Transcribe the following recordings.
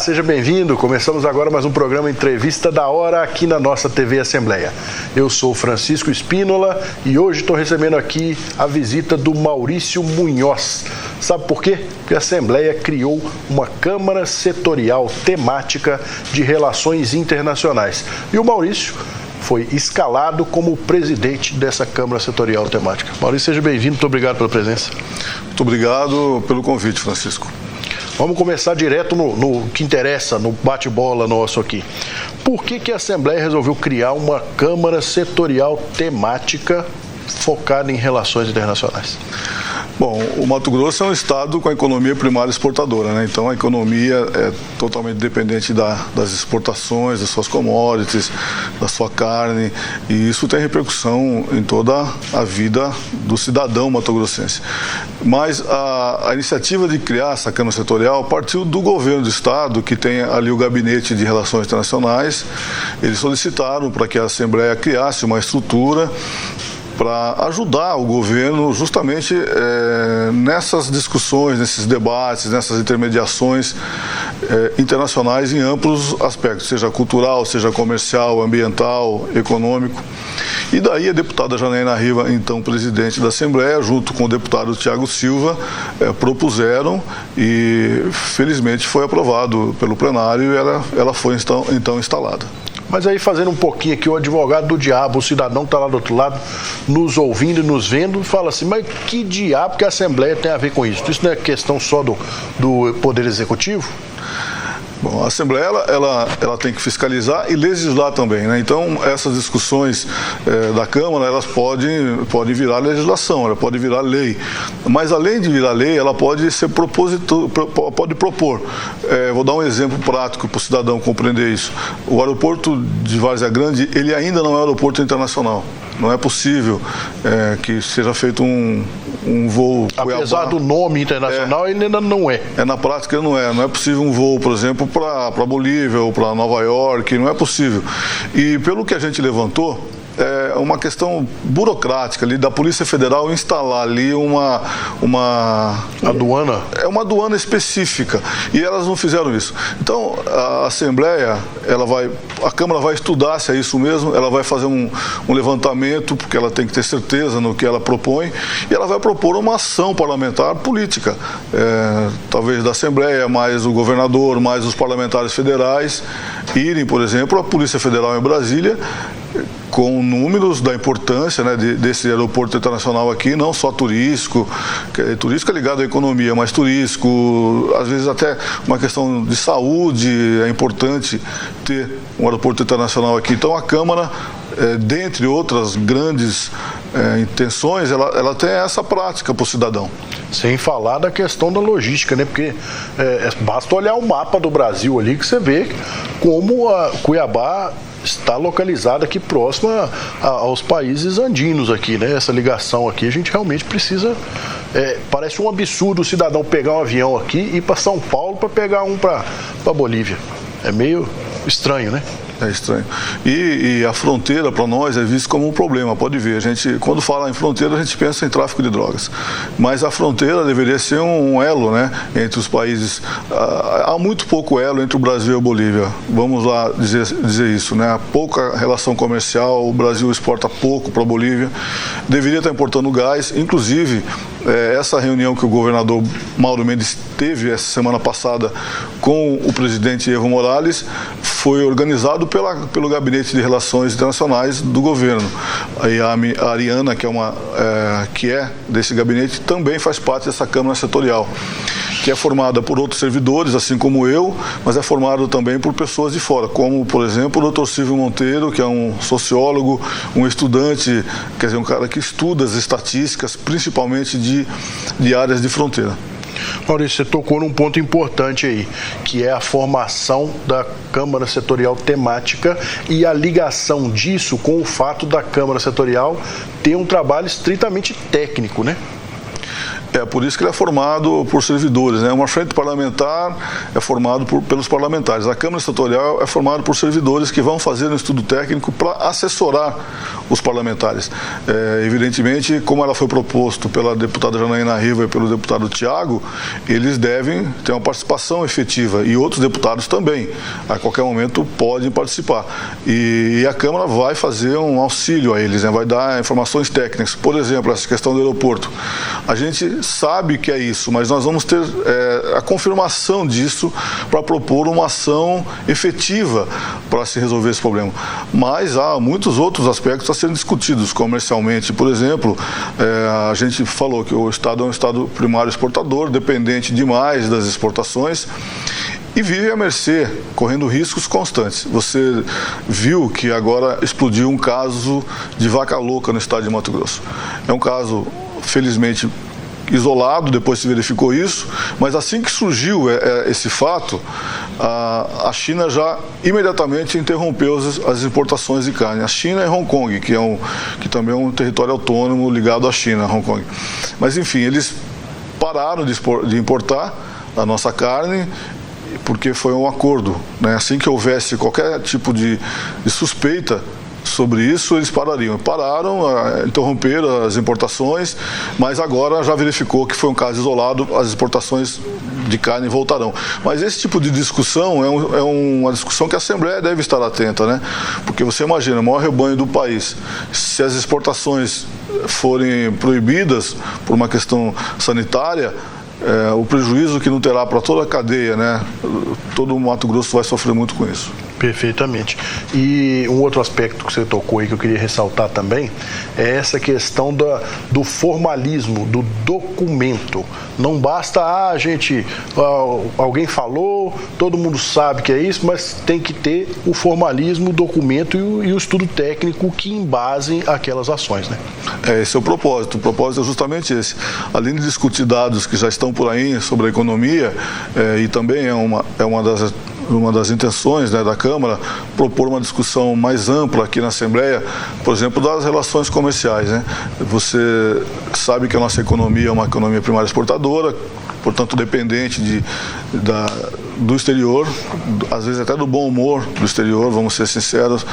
seja bem-vindo. Começamos agora mais um programa Entrevista da Hora aqui na nossa TV Assembleia. Eu sou Francisco Espínola e hoje estou recebendo aqui a visita do Maurício Munhoz. Sabe por quê? Porque a Assembleia criou uma Câmara Setorial Temática de Relações Internacionais. E o Maurício foi escalado como presidente dessa Câmara Setorial Temática. Maurício, seja bem-vindo. Muito obrigado pela presença. Muito obrigado pelo convite, Francisco. Vamos começar direto no que interessa, no bate-bola nosso aqui. Por que a Assembleia resolveu criar uma Câmara Setorial Temática focada em relações internacionais? Bom, o Mato Grosso é um estado com a economia primária exportadora, né? Então a economia é totalmente dependente das exportações, das suas commodities, da sua carne, e isso tem repercussão em toda a vida do cidadão mato-grossense. Mas a iniciativa de criar essa Câmara Setorial partiu do governo do estado, que tem ali o Gabinete de Relações Internacionais. Eles solicitaram para que a Assembleia criasse uma estrutura para ajudar o governo justamente nessas discussões, nesses debates, nessas intermediações internacionais em amplos aspectos, seja cultural, seja comercial, ambiental, econômico. E daí a deputada Janaína Riva, então presidente da Assembleia, junto com o deputado Tiago Silva, propuseram e felizmente foi aprovado pelo plenário e ela foi então instalada. Mas aí, fazendo um pouquinho aqui, o advogado do diabo, o cidadão que está lá do outro lado, nos ouvindo e nos vendo, fala assim, mas que diabo que a Assembleia tem a ver com isso? Isso não é questão só do Poder Executivo? Bom, a Assembleia ela tem que fiscalizar e legislar também, né? Então, essas discussões da Câmara, elas podem virar legislação, ela pode virar lei. Mas, além de virar lei, ela pode ser pode propor. Vou dar um exemplo prático para o cidadão compreender isso. O aeroporto de Várzea Grande, ele ainda não é aeroporto internacional. Não é possível que seja feito um voo Cuiabá. Apesar do nome internacional, ele ainda não é. Na prática, não é. Não é possível um voo, por exemplo, para Bolívia ou para Nova York, não é possível. E pelo que a gente levantou, é uma questão burocrática ali da Polícia Federal instalar ali uma aduana? É uma aduana específica e elas não fizeram isso. Então a Assembleia, a Câmara vai estudar se é isso mesmo, ela vai fazer um levantamento, porque ela tem que ter certeza no que ela propõe, e ela vai propor uma ação parlamentar política, talvez da Assembleia, mais o governador, mais os parlamentares federais, irem, por exemplo, à Polícia Federal em Brasília, com números da importância, né, desse aeroporto internacional aqui, não só turístico, turístico é ligado à economia, mas turístico, às vezes até uma questão de saúde, é importante ter um aeroporto internacional aqui. Então a Câmara, dentre outras grandes intenções, ela tem essa prática para o cidadão. Sem falar da questão da logística, né? Porque basta olhar o mapa do Brasil ali que você vê como a Cuiabá está localizada aqui próxima aos países andinos aqui, né? Essa ligação aqui, a gente realmente precisa... parece um absurdo o cidadão pegar um avião aqui e ir para São Paulo para pegar um para Bolívia. É meio estranho, né? É estranho. E a fronteira, para nós, é vista como um problema. Pode ver, quando fala em fronteira, a gente pensa em tráfico de drogas. Mas a fronteira deveria ser um elo, né, entre os países. Há muito pouco elo entre o Brasil e a Bolívia. Vamos lá dizer isso, né? Há pouca relação comercial, o Brasil exporta pouco para a Bolívia. Deveria estar importando gás. Inclusive, essa reunião que o governador Mauro Mendes teve essa semana passada com o presidente Evo Morales foi organizado pelo Gabinete de Relações Internacionais do governo. E a Ariana, que é desse gabinete, também faz parte dessa Câmara Setorial, que é formada por outros servidores, assim como eu, mas é formado também por pessoas de fora, como, por exemplo, o Dr. Silvio Monteiro, que é um sociólogo, um estudante, quer dizer, um cara que estuda as estatísticas, principalmente de áreas de fronteira. Maurício, você tocou num ponto importante aí, que é a formação da Câmara Setorial Temática e a ligação disso com o fato da Câmara Setorial ter um trabalho estritamente técnico, né? Por isso que ele é formado por servidores, né? Uma frente parlamentar é formado pelos parlamentares. A Câmara Setorial é formada por servidores que vão fazer um estudo técnico para assessorar os parlamentares. Evidentemente, como ela foi proposto pela deputada Janaína Riva e pelo deputado Tiago, eles devem ter uma participação efetiva e outros deputados também, a qualquer momento podem participar. E a Câmara vai fazer um auxílio a eles, né? Vai dar informações técnicas. Por exemplo, essa questão do aeroporto. A gente sabe que é isso, mas nós vamos ter a confirmação disso para propor uma ação efetiva para se resolver esse problema. Mas há muitos outros aspectos a serem discutidos comercialmente. Por exemplo, a gente falou que o Estado é um Estado primário exportador, dependente demais das exportações, e vive à mercê, correndo riscos constantes. Você viu que agora explodiu um caso de vaca louca no estado de Mato Grosso. É um caso, felizmente, isolado, depois se verificou isso, mas assim que surgiu esse fato, a China já imediatamente interrompeu as importações de carne. A China e Hong Kong, que também é um território autônomo ligado à China, Hong Kong. Mas enfim, eles pararam de importar a nossa carne, porque foi um acordo, né? Assim que houvesse qualquer tipo de suspeita sobre isso, eles parariam. Pararam, interromperam as importações, mas agora já verificou que foi um caso isolado, as exportações de carne voltarão. Mas esse tipo de discussão é uma discussão que a Assembleia deve estar atenta, né? Porque você imagina, o maior rebanho do país, se as exportações forem proibidas por uma questão sanitária, o prejuízo que não terá para toda a cadeia, né? Todo o Mato Grosso vai sofrer muito com isso. Perfeitamente. E um outro aspecto que você tocou aí que eu queria ressaltar também é essa questão do formalismo, do documento. Não basta, alguém falou, todo mundo sabe que é isso, mas tem que ter o formalismo, o documento e o estudo técnico que embasem aquelas ações, né? Esse é o propósito. O propósito é justamente esse. Além de discutir dados que já estão por aí sobre a economia, e também é uma das intenções, né, da Câmara, propor uma discussão mais ampla aqui na Assembleia, por exemplo, das relações comerciais, né? Você sabe que a nossa economia é uma economia primária exportadora, portanto dependente do exterior, às vezes até do bom humor do exterior, vamos ser sinceros,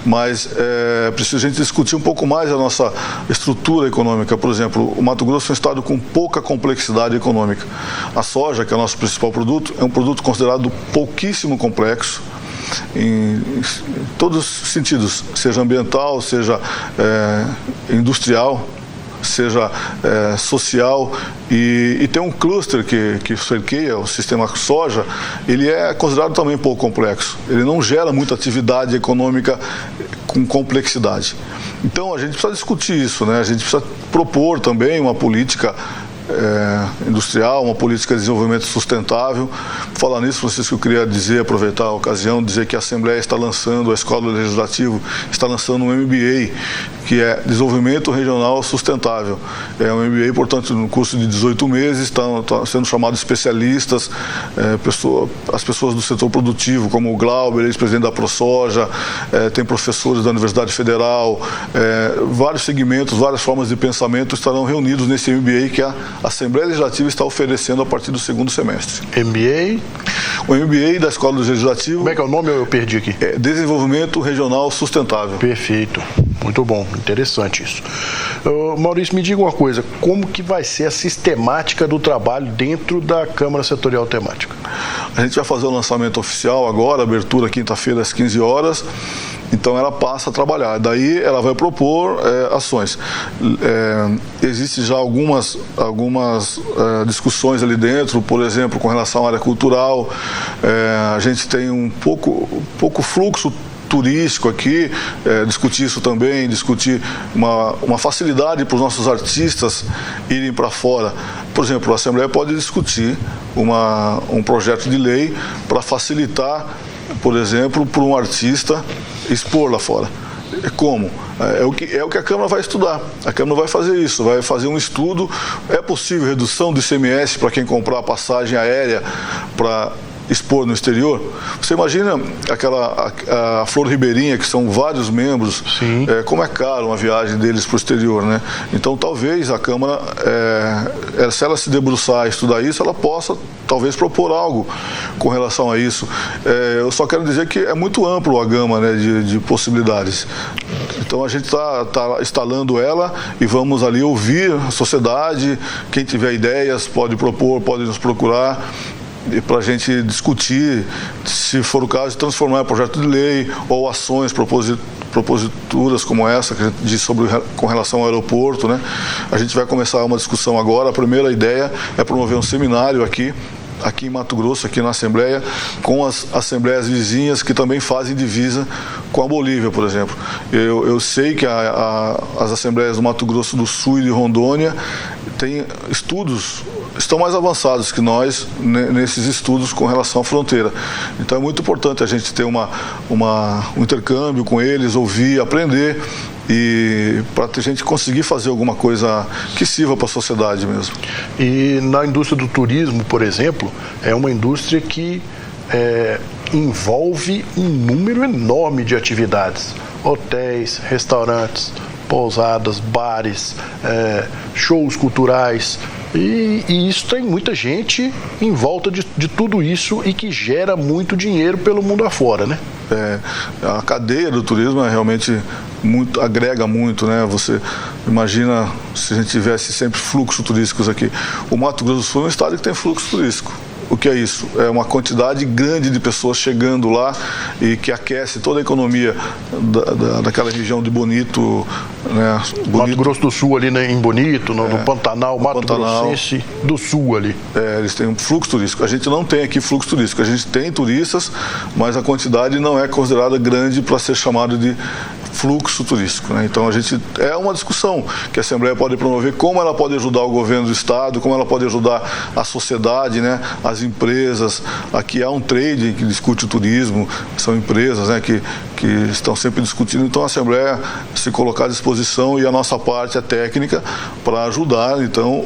mas é preciso a gente discutir um pouco mais a nossa estrutura econômica. Por exemplo, o Mato Grosso é um estado com pouca complexidade econômica. A soja, que é o nosso principal produto, é um produto considerado pouquíssimo complexo, em todos os sentidos, seja ambiental, seja industrial, seja social, e tem um cluster que cerqueia o sistema soja. Ele é considerado também pouco complexo, ele não gera muita atividade econômica com complexidade. Então a gente precisa discutir isso, né? A gente precisa propor também uma política industrial, uma política de desenvolvimento sustentável. Por falar nisso, Francisco, eu queria aproveitar a ocasião, dizer que a Assembleia está lançando, a Escola Legislativa está lançando um MBA, que é Desenvolvimento Regional Sustentável. É um MBA, portanto, no curso de 18 meses, estão sendo chamados especialistas, as pessoas do setor produtivo, como o Glauber, ex-presidente da ProSoja, tem professores da Universidade Federal, vários segmentos, várias formas de pensamento estarão reunidos nesse MBA que a Assembleia Legislativa está oferecendo a partir do segundo semestre. MBA? O MBA da Escola Legislativa... Como é que é o nome? Eu perdi aqui. Desenvolvimento Regional Sustentável. Perfeito. Muito bom. Interessante isso. Maurício, me diga uma coisa. Como que vai ser a sistemática do trabalho dentro da Câmara Setorial Temática? A gente vai fazer o lançamento oficial agora, abertura quinta-feira às 15 horas. Então ela passa a trabalhar, daí ela vai propor ações. Existem já algumas discussões ali dentro, por exemplo, com relação à área cultural. A gente tem um pouco fluxo turístico aqui, discutir isso também, discutir uma facilidade para os nossos artistas irem para fora. Por exemplo, a Assembleia pode discutir um projeto de lei para facilitar, por exemplo, para um artista expor lá fora. Como? É o que a Câmara vai estudar. A Câmara vai fazer isso, vai fazer um estudo. É possível redução do ICMS para quem comprar a passagem aérea para expor no exterior. Você imagina a Flor Ribeirinha, que são vários membros, como é caro uma viagem deles para o exterior, né? Então, talvez a Câmara, se ela se debruçar e estudar isso, ela possa, talvez, propor algo com relação a isso. Eu só quero dizer que é muito amplo a gama, né, de possibilidades. Então, a gente está instalando ela e vamos ali ouvir a sociedade. Quem tiver ideias pode propor, pode nos procurar, para a gente discutir, se for o caso, transformar em projeto de lei ou ações proposituras como essa que a gente disse com relação ao aeroporto, né? A gente vai começar uma discussão agora. A primeira ideia é promover um seminário aqui em Mato Grosso, aqui na Assembleia, com as assembleias vizinhas que também fazem divisa com a Bolívia, por exemplo. Eu sei que as assembleias do Mato Grosso do Sul e de Rondônia têm estudos, estão mais avançados que nós nesses estudos com relação à fronteira. Então é muito importante a gente ter um intercâmbio com eles, ouvir, aprender, e para a gente conseguir fazer alguma coisa que sirva para a sociedade mesmo. E na indústria do turismo, por exemplo, é uma indústria que envolve um número enorme de atividades: hotéis, restaurantes, pousadas, bares, shows culturais. E isso tem muita gente em volta de tudo isso e que gera muito dinheiro pelo mundo afora, né? A cadeia do turismo realmente agrega muito, né? Você imagina se a gente tivesse sempre fluxos turísticos aqui. O Mato Grosso do Sul é um estado que tem fluxo turístico. O que é isso? É uma quantidade grande de pessoas chegando lá e que aquece toda a economia daquela região de Bonito, né? Mato Grosso do Sul ali, né, em Bonito, no Pantanal, Mato Grossense do Sul ali. Eles têm um fluxo turístico. A gente não tem aqui fluxo turístico. A gente tem turistas, mas a quantidade não é considerada grande para ser chamado de fluxo turístico, né? Então é uma discussão que a Assembleia pode promover, como ela pode ajudar o governo do estado, como ela pode ajudar a sociedade, né? As empresas. Aqui há um trade que discute o turismo, são empresas, né, que estão sempre discutindo. Então a Assembleia se colocar à disposição, e a nossa parte é técnica para ajudar então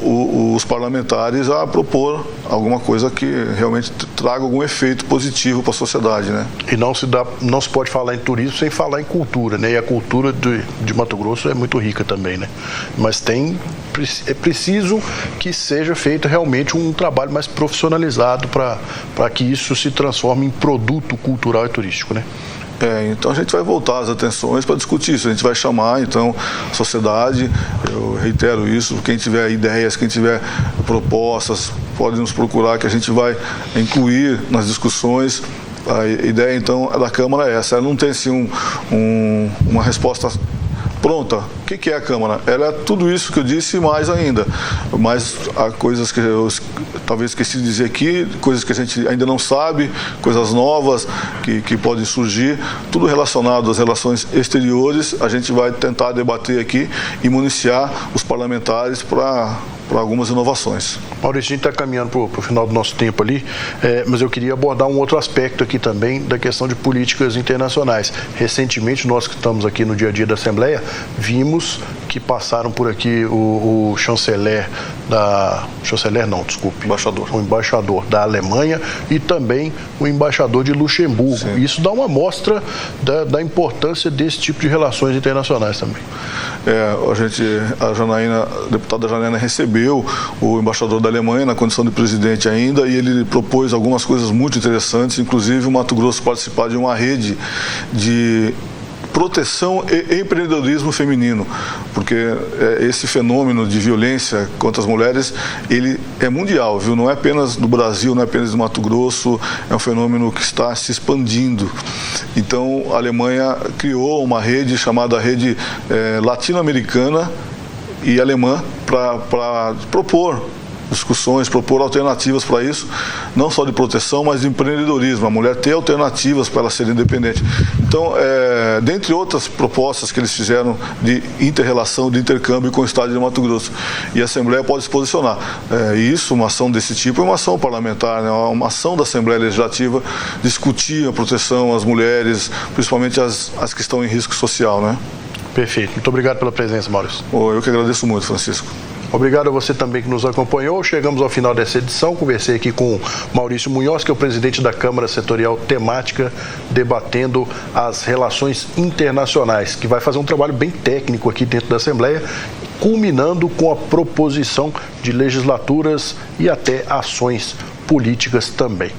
os parlamentares a propor alguma coisa que realmente traga algum efeito positivo para a sociedade, né? E não se pode falar em turismo sem falar em cultura, né? E a cultura de Mato Grosso é muito rica também, né? Mas é preciso que seja feito realmente um trabalho mais profissionalizado para que isso se transforme em produto cultural e turístico, né? Então a gente vai voltar as atenções para discutir isso. A gente vai chamar então a sociedade, eu reitero isso, quem tiver ideias, quem tiver propostas, pode nos procurar, que a gente vai incluir nas discussões. A ideia então da Câmara é essa. Ela não tem assim uma resposta pronta. O que é a Câmara? Ela é tudo isso que eu disse e mais ainda. Mas há coisas que eu talvez esqueci de dizer aqui, coisas que a gente ainda não sabe, coisas novas que podem surgir, tudo relacionado às relações exteriores. A gente vai tentar debater aqui e municiar os parlamentares para algumas inovações. Maurício, a gente está caminhando para o final do nosso tempo ali, mas eu queria abordar um outro aspecto aqui também da questão de políticas internacionais. Recentemente, nós que estamos aqui no dia a dia da Assembleia, vimos que passaram por aqui o o embaixador da Alemanha e também o embaixador de Luxemburgo. Sim. Isso dá uma mostra da importância desse tipo de relações internacionais também. A deputada Janaína recebeu o embaixador da Alemanha na condição de presidente ainda, e ele propôs algumas coisas muito interessantes, inclusive o Mato Grosso participar de uma rede de proteção e empreendedorismo feminino, porque esse fenômeno de violência contra as mulheres, ele é mundial, viu? Não é apenas do Brasil, não é apenas do Mato Grosso, é um fenômeno que está se expandindo. Então, a Alemanha criou uma rede chamada Rede Latino-Americana e Alemã para propor discussões, propor alternativas para isso, não só de proteção, mas de empreendedorismo, a mulher ter alternativas para ela ser independente. Então, dentre outras propostas que eles fizeram de inter-relação, de intercâmbio com o Estado de Mato Grosso, e a Assembleia pode se posicionar. Isso, uma ação desse tipo, é uma ação parlamentar, né? Uma ação da Assembleia Legislativa, discutir a proteção às mulheres, principalmente as que estão em risco social, né? Perfeito. Muito obrigado pela presença, Maurício. Eu que agradeço muito, Francisco. Obrigado a você também que nos acompanhou. Chegamos ao final dessa edição. Conversei aqui com Maurício Munhoz, que é o presidente da Câmara Setorial Temática, debatendo as relações internacionais, que vai fazer um trabalho bem técnico aqui dentro da Assembleia, culminando com a proposição de legislaturas e até ações políticas também.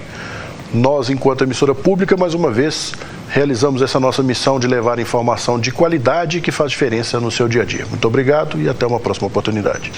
Nós, enquanto emissora pública, mais uma vez, realizamos essa nossa missão de levar informação de qualidade que faz diferença no seu dia a dia. Muito obrigado e até uma próxima oportunidade.